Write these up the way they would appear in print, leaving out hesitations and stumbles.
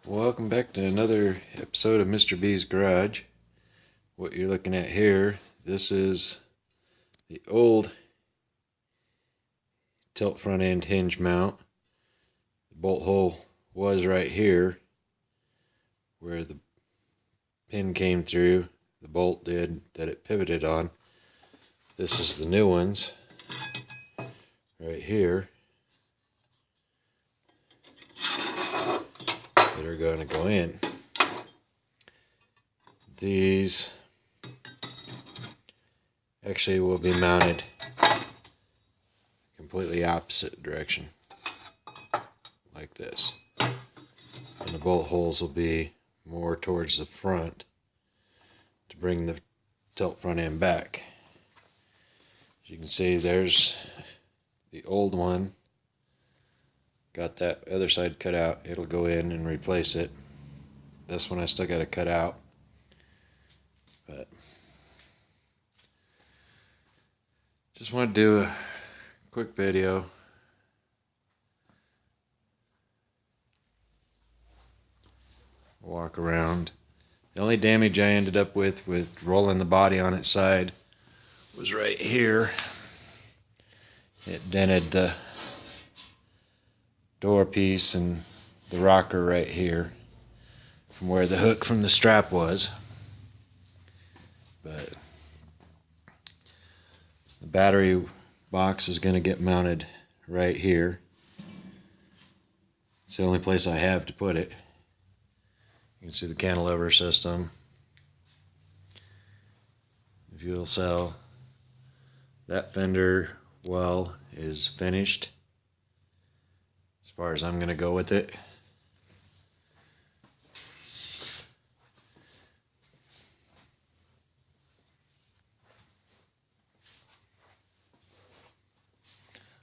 Welcome back to another episode of Mr. B's Garage. What you're looking at here, this is the old tilt front end hinge mount. The bolt hole was right here where the pin came through, the bolt did, that it pivoted on. This is the new ones right here that are going to go in. These actually will be mounted completely opposite direction, like this. And the bolt holes will be more towards the front to bring the tilt front end back. As you can see, there's the old one. Got that other side cut out. It'll go in and replace it. This one I still got to cut out. But just want to do a quick video. Walk around. The only damage I ended up with rolling the body on its side was right here. It dented the door piece and the rocker right here from where the hook from the strap was. But the battery box is going to get mounted right here. It's the only place I have to put it. You can see the cantilever system, the fuel cell. That fender well is finished as far as I'm going to go with it.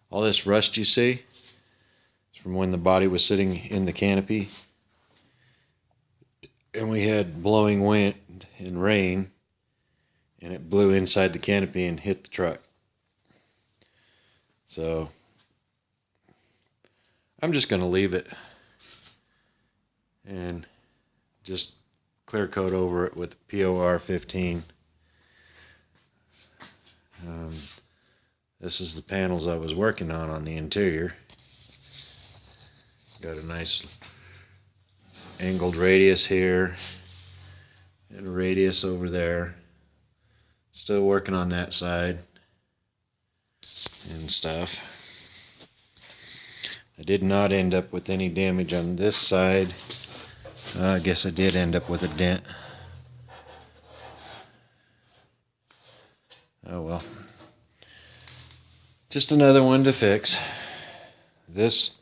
All this rust you see is from when the body was sitting in the canopy and we had blowing wind and rain, and it blew inside the canopy and hit the truck. So I'm just going to leave it and just clear coat over it with POR 15. This is the panels I was working on the interior. Got a nice angled radius here and a radius over there. Still working on that side and stuff. I did not end up with any damage on this side. I guess I did end up with a dent. Oh well. Just another one to fix. This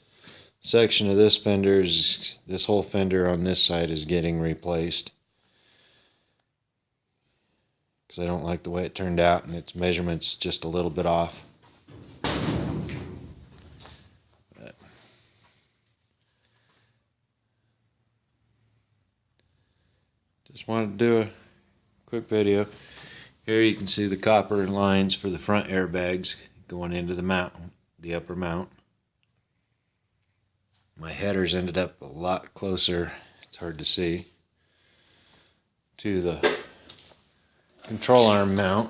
section of this fender is, this whole fender on this side is getting replaced because I don't like the way it turned out and its measurements just a little bit off. But just wanted to do a quick video. Here you can see the copper lines for the front airbags going into the mount, the upper mount. My headers ended up a lot closer, it's hard to see, to the control arm mount.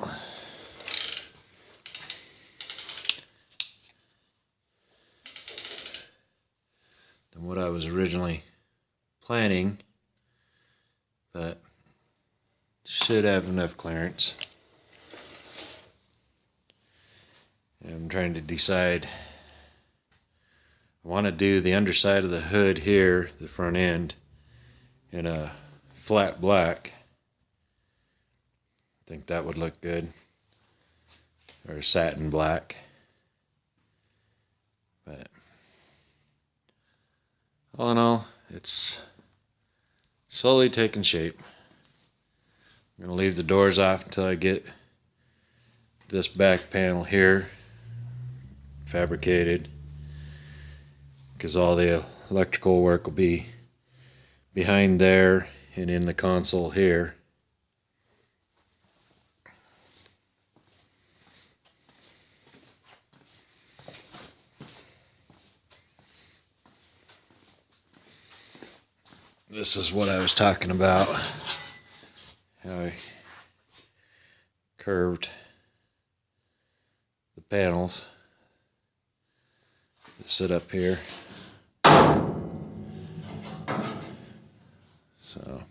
Than what I was originally planning, but should have enough clearance. I'm trying to decide. I want to do the underside of the hood here, the front end, in a flat black. I think that would look good. Or satin black. But all in all, it's slowly taking shape. I'm going to leave the doors off until I get this back panel here fabricated, because all the electrical work will be behind there and in the console here. this is what I was talking about. How I curved the panels that sit up here. So,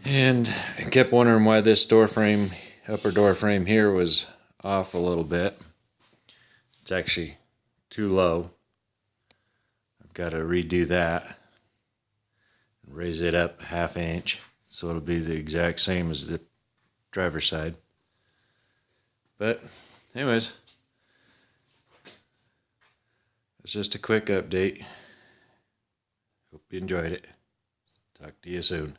and I kept wondering why this door frame, upper door frame here, was off a little bit. It's actually too low. I've got to redo that and raise it up 1/2 inch so it'll be the exact same as the driver's side. But anyways, it's just a quick update. Hope you enjoyed it. Talk to you soon.